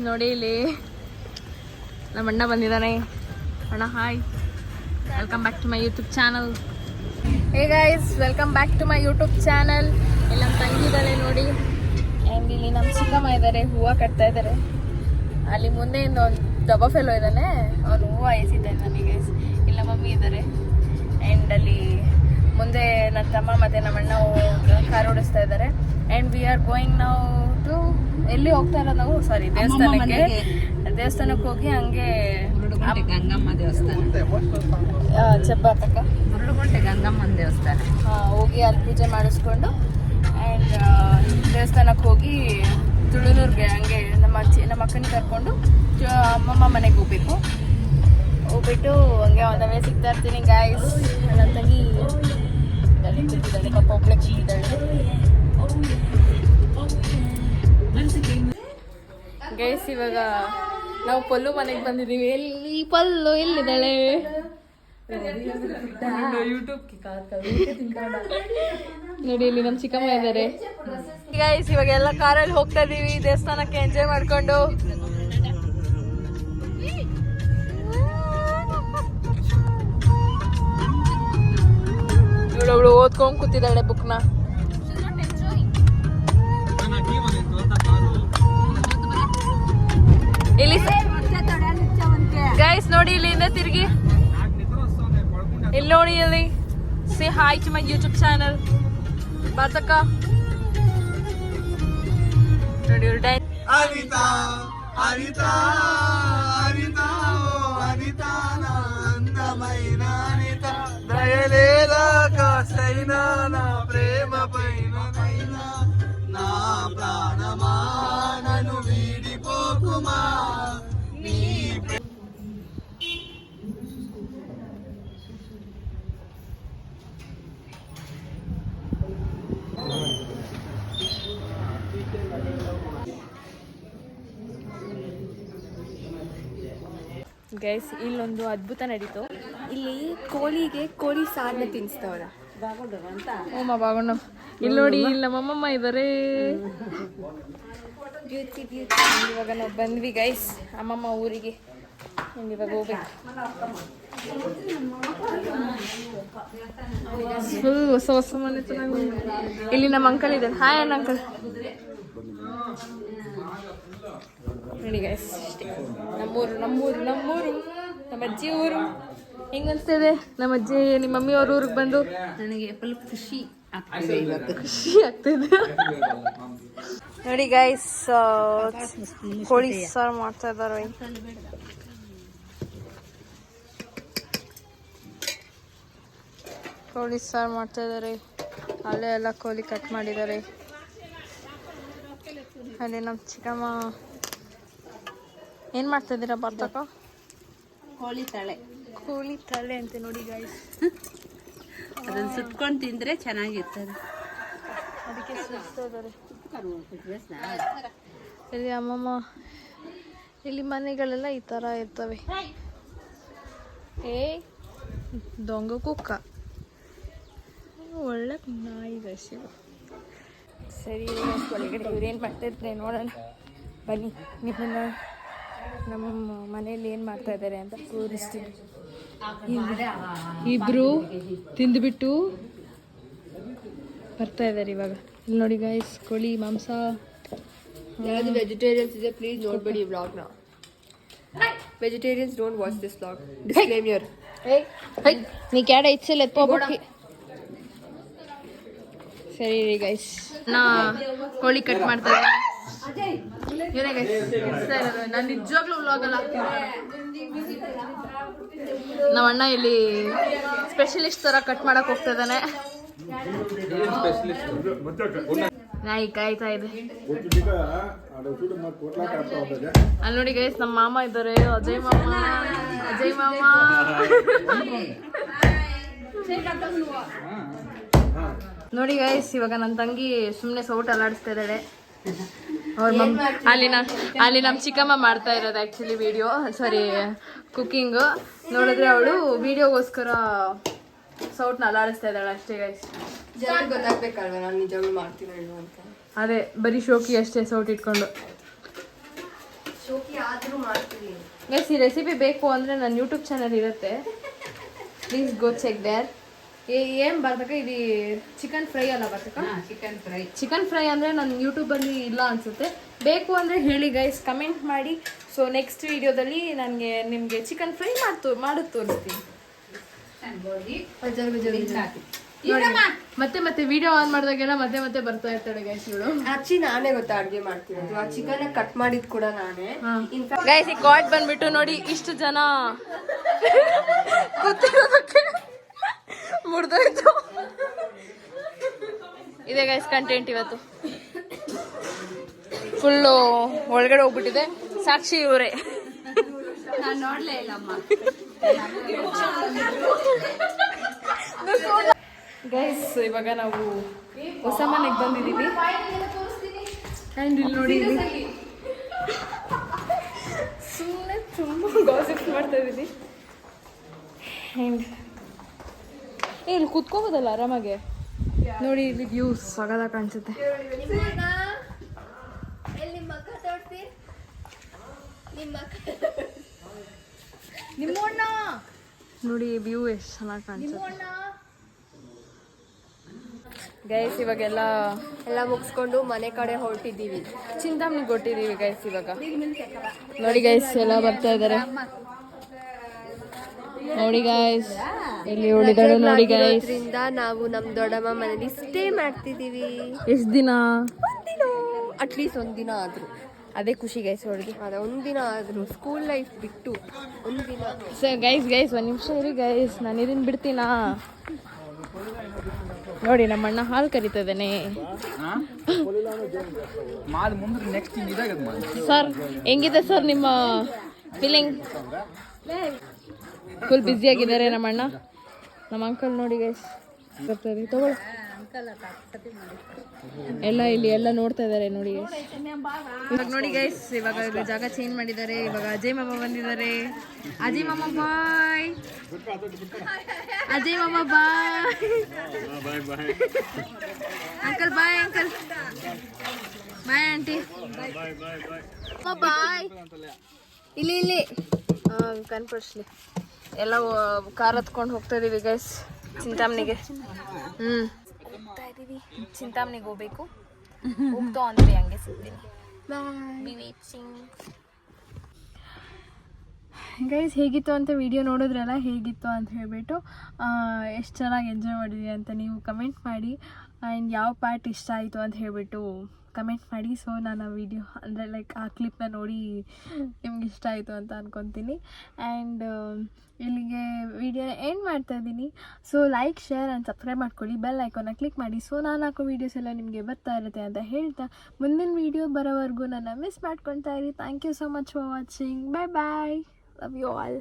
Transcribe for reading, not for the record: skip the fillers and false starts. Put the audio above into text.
ನೋಡಿ ಇಲ್ಲಿ ನಮ್ಮ ಅಣ್ಣ ಬಂದಿದ್ದಾನೆ. ಅಣ್ಣ hi, welcome back to my YouTube channel. Hey guys, welcome back to my YouTube channel. ಇಲ್ಲಿ ನಮ್ಮ ತಂಗಿದ್ದಾಳೆ ನೋಡಿ, ಆ್ಯಂಡ್ ಇಲ್ಲಿ ನಮ್ಮ ಚಿಕ್ಕಮ್ಮ ಇದ್ದಾರೆ, ಹೂವು ಕಟ್ತಾ ಇದ್ದಾರೆ. ಅಲ್ಲಿ ಮುಂದೆ ಒಂದು ಡಬ್ಬ ಫೆಲೋ ಇದ್ದಾನೆ, ಅವನು ಹೂವು ಎಸಿದ್ದಾನೆ ನನಗೆ. ಇಲ್ಲ ಮಮ್ಮಿ ಇದ್ದಾರೆ. ಆ್ಯಂಡ್ ಅಲ್ಲಿ ಮುಂದೆ ನನ್ನ ತಮ್ಮ ಮತ್ತು ನಮ್ಮ ಅಣ್ಣ ಕಾರ್ ಓಡಿಸ್ತಾ ಇದ್ದಾರೆ. ಆ್ಯಂಡ್ ವಿ ಆರ್ ಗೋಯಿಂಗ್ ನಾವು ಟು ಎಲ್ಲಿ ಹೋಗ್ತಾ ಇರೋದು ನಾವು, ಸಾರಿ ದೇವಸ್ಥಾನಕ್ಕೆ ಹೋಗಿ ಹಂಗೆ ಗಂಗಮ್ಮ ದೇವಸ್ಥಾನ ಚಬ್ಬಾತಕ್ಕ ಮುರುಡುಗುಂಟೆ ಗಂಗಮ್ಮನ ದೇವಸ್ಥಾನ ಹೋಗಿ ಅಲ್ಲಿ ಪೂಜೆ ಮಾಡಿಸ್ಕೊಂಡು ಆ್ಯಂಡ್ ದೇವಸ್ಥಾನಕ್ಕೆ ಹೋಗಿ ತುಳುನೂರ್ಗೆ ಹಂಗೆ ನಮ್ಮ ಅಕ್ಕನ ಕರ್ಕೊಂಡು ಅಮ್ಮಮ್ಮ ಮನೆಗೆ ಹೋಗ್ಬಿಟ್ಟು ಹಂಗೆ ಒಂದ ವೇ ಸಿಗ್ತಾ ಇರ್ತೀನಿ. ಗಾಯ್ಸ್, ನನ್ನ ತಂಗಿ ಕೂತಿದ್ದಾಳೆ, ಪಾಪ ಒಬ್ಳೆ ಕೂತಿದ್ದಾಳೆ. ಗೈಸ್, ಇವಾಗ ನಾವು ಪಲ್ಲು ಮನೆಗೆ ಬಂದಿದ್ದೀವಿ. ಎಲ್ಲಿ ಪಲ್ಲು ಎಲ್ಲಿದ್ದಾಳೆ? ನೋಡಿ ಇಲ್ಲಿ ನಮ್ಮ ಚಿಕ್ಕಮ್ಮ ಇದ್ದಾರೆ. ಗೈಸ್, ಇವಾಗ ಎಲ್ಲ ಕಾರಲ್ಲಿ ಹೋಗ್ತಾ ಇದೀವಿ ದೇವಸ್ಥಾನಕ್ಕೆ ಎಂಜಾಯ್ ಮಾಡ್ಕೊಂಡು. ಇವಳು ಓದ್ಕೊಂಡ್ ಕೂತಿದ್ದಾಳೆ ಬುಕ್ನ. ಇಲ್ಲಿ ಗೈಸ್ ನೋಡಿ, ಇಲ್ಲಿ ಹಿಂದೆ ತಿರುಗಿ, ಇಲ್ಲಿ ನೋಡಿ, ಇಲ್ಲಿ say hi to my YouTube channel. ಬಾತಕ್ಕ ನೋಡಿ ಇವ್ರು ಡೈ ಅನಿತಾ ಅನಿತಾ ಅನಿತಾ ಅನಿತಾ అందమైన అనిత దయలేదా కాసైనా నా ప్రేమ పైన నా ప్రాణమా నన్ను వీడిపోకుమా నీ ಗೈಸ್, ಇಲ್ಲೊಂದು ಅದ್ಭುತ ನಡೀತು. ಇಲ್ಲಿ ಕೋಳಿ ಸಾರನ್ನ ತಿನ್ನಿಸ್ತವ್ರ ಓಮ ಬಾಗೊಂಡು. ಇಲ್ಲಿ ನೋಡಿ, ಇಲ್ಲಿ ನಮ್ಮಮ್ಮ ಇದ್ದಾರೆ. ಇವಾಗ ನಾವು ಬಂದ್ವಿ ಗೈಸ್ ಅಮ್ಮಮ್ಮ ಊರಿಗೆ. ಇವಾಗ ಹೋಗ್ಬೇಕು, ಫುಲ್ ಹೊಸ ಮನೆ ಚೆನ್ನಾಗಿ. ಇಲ್ಲಿ ನಮ್ಮ ಅಂಕಲ್ ಇದ್ದಾರೆ. ಹಾಯ್ ಅಣ್ಣ ಅಂಕಲ್. ನೋಡಿ ಗೈಸ್, ಅಷ್ಟೇ ನಮ್ಮೂರು ನಮ್ಮ ಅಜ್ಜಿ ಊರು. ಹೆಂಗ ಅನ್ಸ್ತಿದೆ ನಮ್ಮ ಅಜ್ಜಿ ನಿಮ್ಮ ಮಮ್ಮಿ ಅವ್ರ ಊರಿಗೆ ಬಂದು? ನನಗೆ ಫುಲ್ ಖುಷಿ ಆಗ್ತಿದೆ, ಇವತ್ತು ಖುಷಿ ಆಗ್ತಿದೆ. ನೋಡಿ ಗೈಸ್, ಕೋಳಿ ಸಾರು ಮಾಡ್ತಾ ಇದ್ದಾರೆ. ಕೋಳಿ ಸಾರು ಮಾಡ್ತಾ ಇದ್ದಾರೆ. ಅಲ್ಲೇ ಎಲ್ಲ ಕೋಳಿ ಕಟ್ ಮಾಡಿದ್ದಾರೆ. ಅಲ್ಲಿ ನಮ್ಮ ಚಿಕ್ಕಮ್ಮ ಏನ್ ಮಾಡ್ತಾ ಇದ್ದೀರಾ ಬರ್ತಕ್ಕ? ಕೋಳಿ ತಲೆ ಅಂತ ನೋಡಿ ಗೈಸ್. ಅದನ್ನ ಸುಟ್ಕೊಂಡು ತಿಂದ್ರೆ ಚೆನ್ನಾಗಿರ್ತದೆ, ಅದಕ್ಕೆ ಸುಡ್ತಾ ಇದ್ದಾರೆ. ಇಲ್ಲಿ ಅಮ್ಮಮ್ಮ, ಇಲ್ಲಿ ಮನೆಗಳೆಲ್ಲ ಈ ತರ ಇರ್ತವೆ. ದೊಂಗ ಕುಕ್ಕ, ಒಳ್ಳೆ ನಾಯಿ ಗಸಿ. ಸರಿ, ಒಳಗಡೆ ಇವ್ರೇನು ಮಾಡ್ತಾ ಇದ್ರೆ ನೋಡೋಣ ಬನ್ನಿ. ನಿಮ್ಮನ್ನ ನಮ್ಮ ಮನೇಲಿ ಏನು ಮಾಡ್ತಾ ಇದ್ದಾರೆ ಅಂತ ತೋರಿಸ್ತೀನಿ. ಇಬ್ರು ತಿಂದುಬಿಟ್ಟು ಬರ್ತಾ ಇದ್ದಾರೆ ಇವಾಗ. ಇಲ್ಲಿ ನೋಡಿ ಗೈಸ್, ಕೋಳಿ ಮಾಂಸ. ಯಾರಾದ್ರೂ ವೆಜಿಟೇರಿಯನ್ಸ್ ಇದೆ ಪ್ಲೀಸ್ ನೋಡ್ಬೇಡಿ ಈ ವ್ಲಾಗ್ನ. Vegetarians don't watch this vlog. Disclaimer. ನೀ ಕ್ಯಾಡ ಇಚ್ಚಲ್ಲ ಎತ್ಕೋಬೇಕು. ಸರಿ ರೀ ಗೈಸ್, ನಾ ಕೋಳಿ ಕಟ್ ಮಾಡ್ತಾ ಇದ್ದೀನಿ. ನಾನು ನಿಜವಾಗ್ಲೂ ವ್ಲಾಗಲ್ಲ. ನಮ್ಮ ಅಣ್ಣ ಇಲ್ಲಿ ಸ್ಪೆಷಲಿಸ್ಟ್ ತರ ಕಟ್ ಮಾಡಕ್ ಹೋಗ್ತಾ ಇದ್ದಾನೆ. ನಾಯಿ ಕಾಯ್ತಾ ಇದೆ. ಅಲ್ಲಿ ನೋಡಿ ಗೈಸ್, ನಮ್ಮ ಮಾಮ ಇದ್ದಾರೆ, ಅಜಯ್ ಮಾಮ. ನೋಡಿ ಗೈಸ್, ಇವಾಗ ನನ್ನ ತಂಗಿ ಸುಮ್ಮನೆ ಸೌಟ್ ಅಲ್ಲಾಡಿಸ್ತಾ ಇದ್ದಾಳೆ. ಅಲ್ಲಿ ನಮ್ಮ ಚಿಕ್ಕಮ್ಮ ಮಾಡ್ತಾ ಇರೋದು ಆ್ಯಕ್ಚುಲಿ ವಿಡಿಯೋ, ಸಾರಿ ಕುಕ್ಕಿಂಗು. ನೋಡಿದ್ರೆ ಅವಳು ವಿಡಿಯೋಗೋಸ್ಕರ ಸೌಟ್ನ ಅಲ್ಲಾಡಿಸ್ತಾ ಇದ್ದಾಳೆ ಅಷ್ಟೇ ಗೈಸ್. ಗೊತ್ತಾಗ್ಬೇಕಲ್ವ ನಾನು ನಿಜವಾಗ್ಲೂ ಮಾಡ್ತೀನಿ ಅಂತ. ಅದೇ ಬರೀ ಶೋಕಿ ಅಷ್ಟೇ ಸೌಟ್ ಇಟ್ಕೊಂಡು. ಶೋಕಿ ಆದ್ರೂ ಮಾಡ್ತೀನಿ. ಗೈಸ್ ಈ ರೆಸಿಪಿ ಬೇಕು ಅಂದರೆ ನನ್ನ ಯೂಟ್ಯೂಬ್ ಚಾನಲ್ ಇರುತ್ತೆ, ಪ್ಲೀಸ್ ಗೋ ಚೆಕ್ ದೇರ್. ಏನು ಬರ್ತಕ್ಕ ಇದು ಚಿಕನ್ ಫ್ರೈ ಅಲ್ಲ ಬರ್ತಕ್ಕ? Chicken fry. ಚಿಕನ್ ಫ್ರೈ ಅಂದರೆ ನನ್ನ ಯೂಟ್ಯೂಬಲ್ಲಿ ಇಲ್ಲ ಅನಿಸುತ್ತೆ. ಬೇಕು ಅಂದರೆ ಹೇಳಿ ಗೈಸ್, ಕಮೆಂಟ್ ಮಾಡಿ. ಸೊ ನೆಕ್ಸ್ಟ್ ವಿಡಿಯೋದಲ್ಲಿ ನಿಮಗೆ ಚಿಕನ್ ಫ್ರೈ ಮಾಡೋದು ತೋರಿಸ್ತೀನಿ. ನೋಡಿ, ಮತ್ತೆ ವಿಡಿಯೋ ಆನ್ ಮಾಡಿದಾಗೆಲ್ಲ ಮತ್ತೆ ಬರ್ತಾ ಇರ್ತಾಳೆ ಗೈಸ್ ಇವಳು. ಆಕ್ಚುಲಿ ನಾನೇ ಗೊತ್ತಾ ಅಡ್ಗೆ ಮಾಡ್ತಿರೋದು. ಆ ಚಿಕನ್ ಕಟ್ ಮಾಡಿದ್ ಕೂಡ ನಾನೇ. ಗೈಸ್ ಈ ಕಾಟ್ ಬಂದ್ಬಿಟ್ಟು ನೋಡಿ, ಇಷ್ಟು ಜನ ಕೂತಿರೋದಕ್ಕೆ ಮುರಿದೋಯ್ತು. ಇದೆ ಗೈಸ್ ಕಂಟೆಂಟ್ ಇವತ್ತು. ಫುಲ್ಲು ಒಳಗಡೆ ಹೋಗ್ಬಿಟ್ಟಿದೆ. ಸಾಕ್ಷಿ ಇವರೇ. ನಾನು ನೋಡ್ಲೇ ಇಲ್ಲಮ್ಮ. ಗೈಸ್ ಇವಾಗ ನಾವು ಹೊಸ ಮನೆಗೆ ಬಂದಿದ್ದೀವಿ. ಆ್ಯಂಡ್ ಇಲ್ಲಿ ನೋಡಿ, ಸುಮ್ಮನೆ ತುಂಬ ಗಾಸಿಪ್ಸ್ ಮಾಡ್ತಾ ಇದ್ದೀನಿ. ಆ್ಯಂಡ್ ಇಲ್ಲಿ ಕುತ್ಕೋಬೋದಲ್ಲ ಆರಾಮಾಗೆ. ನೋಡಿ ಇಲ್ಲಿ ವ್ಯೂ ಸಗದ ಕಾಣಿಸುತ್ತೆ. ನೋಡಿ ವ್ಯೂ ಎಷ್ಟು ಚೆನ್ನಾಗಿ ಕಾಣಿಸುತ್ತೆ. ಗೈಸ್ ಇವಾಗೆಲ್ಲ ಮುಗಿಸ್ಕೊಂಡು ಮನೆ ಕಡೆ ಹೊರಟಿದ್ದೀವಿ. ಚಿಂತಾಮಣಿಗೆ ಕೊಟ್ಟಿದ್ದೀವಿ ಗೈಸ್. ಇವಾಗ ನೋಡಿ ಗೈಸ್ ಎಲ್ಲ ಬರ್ತಾ ಇದ್ದಾರೆ. ನೋಡಿ ಗೈಸ್ ಇಲ್ಲಿ ಉಳಿದಳು ನೋಡಿ ಗೈಸ್. ನಾವು ನಮ್ ದೊಡ್ಡಮ್ಮ ಮನೇಲಿ ಸ್ಟೇ ಮಾಡ್ತಿದೀವಿ. ಎಷ್ಟು ದಿನ? ಅಟ್ಲೀಸ್ಟ್ ಒಂದಿನ ಆದ್ರು. ಅದೇ ಖುಷಿ ಗೈಸ್ ಅವಳಿಗೆ. ಅದೇ ಒಂದಿನ ಆದ್ರು, ಸ್ಕೂಲ್ ಲೈಫ್ ಬಿಟ್ಟು ಒಂದಿನ. ಸರ್ ಗೈಸ್ ಒಂದು ನಿಮಿಷ ಇರಿ ಗೈಸ್, ನಾನು ಇದನ್ನ ಬಿಡ್ತೀನಾ? ನೋಡಿ ನಮ್ಮ ಅಣ್ಣ ಹಾಲು ಕರಿತದೇನೆ. ಸರ್ ಹೆಂಗಿದೆ ಸರ್ ನಿಮ್ಮ ಫೀಲಿಂಗ್? ಫುಲ್ ಬ್ಯುಸಿ ಆಗಿದ್ದಾರೆ ನಮ್ಮ ಅಣ್ಣ. ನಮ್ಮ ಅಂಕಲ್ ನೋಡಿ ಗೈಸ್ ಬರ್ತದೆ ತಗೊಳ್ಳಿ. ಎಲ್ಲ ನೋಡ್ತಾ ಇದ್ದಾರೆ ನೋಡಿ ಗೈಸ್. ಇವಾಗ ನೋಡಿ ಗೈಸ್, ಇವಾಗ ಜಾಗ ಚೇಂಜ್ ಮಾಡಿದ್ದಾರೆ. ಇವಾಗ ಅಜಯ್ ಮಾಮ ಬಂದಿದ್ದಾರೆ. ಅಜಯ್ ಮಾಮ ಬಾಯ್. ಅಜಯ್ ಮಾಮ bye. Uncle bye. Uncle bye. Aunty bye. ಇಲ್ಲಿ ಕನ್ಪಡಿಸ್ಲಿ. ಎಲ್ಲ ಕಾರ್ ಹತ್ಕೊಂಡು ಹೋಗ್ತಾ ಇದೀವಿ ಗೈಸ್ ಚಿಂತಾಮಣಿಗೆ. ಹೋಗ್ತಾ ಇದೀವಿ ಚಿಂತಾಮಣಿಗೆ ಹೋಗ್ಬೇಕು. ಹೋಗ್ತಾ ಅಂದ್ರೆ ಹಂಗೆ ಸಿಗ್ತೀನಿ. ಗೈಸ್ ಹೇಗಿತ್ತು ಅಂತ ವಿಡಿಯೋ ನೋಡಿದ್ರಲ್ಲ, ಹೇಗಿತ್ತು ಅಂತ ಹೇಳಿಬಿಟ್ಟು ಎಷ್ಟು ಚೆನ್ನಾಗಿ ಎಂಜಾಯ್ ಮಾಡಿದ್ವಿ ಅಂತ ನೀವು ಕಮೆಂಟ್ ಮಾಡಿ. ಆ್ಯಂಡ್ ಯಾವ ಪಾರ್ಟ್ ಇಷ್ಟ ಆಯಿತು ಅಂತ ಹೇಳಿಬಿಟ್ಟು ಕಮೆಂಟ್ ಮಾಡಿ. ಸೊ ನಾನು ಆ ವಿಡಿಯೋ ಅಂದರೆ ಲೈಕ್ ಆ ಕ್ಲಿಪ್ನ ನೋಡಿ ನಿಮ್ಗೆ ಇಷ್ಟ ಆಯಿತು ಅಂತ ಅಂದ್ಕೊತೀನಿ. ಆ್ಯಂಡ್ ಇಲ್ಲಿಗೆ ವಿಡಿಯೋನ ಎಂಡ್ ಮಾಡ್ತಾ ಇದ್ದೀನಿ. So like, share and subscribe ಮಾಡ್ಕೊಳ್ಳಿ. ಬೆಲ್ ಐಕಾನ್ನ ಕ್ಲಿಕ್ ಮಾಡಿ. ಸೊ ನಾನು ಹಾಕೋ ವೀಡಿಯೋಸ್ ಎಲ್ಲ ನಿಮಗೆ ಬರ್ತಾ ಇರುತ್ತೆ ಅಂತ ಹೇಳ್ತಾ, ಮುಂದಿನ ವೀಡಿಯೋ ಬರೋವರೆಗೂ ನನ್ನ ಮಿಸ್ ಮಾಡ್ಕೊಳ್ತಾ ಇರಿ. Thank you so much for watching. Bye bye. Love you all.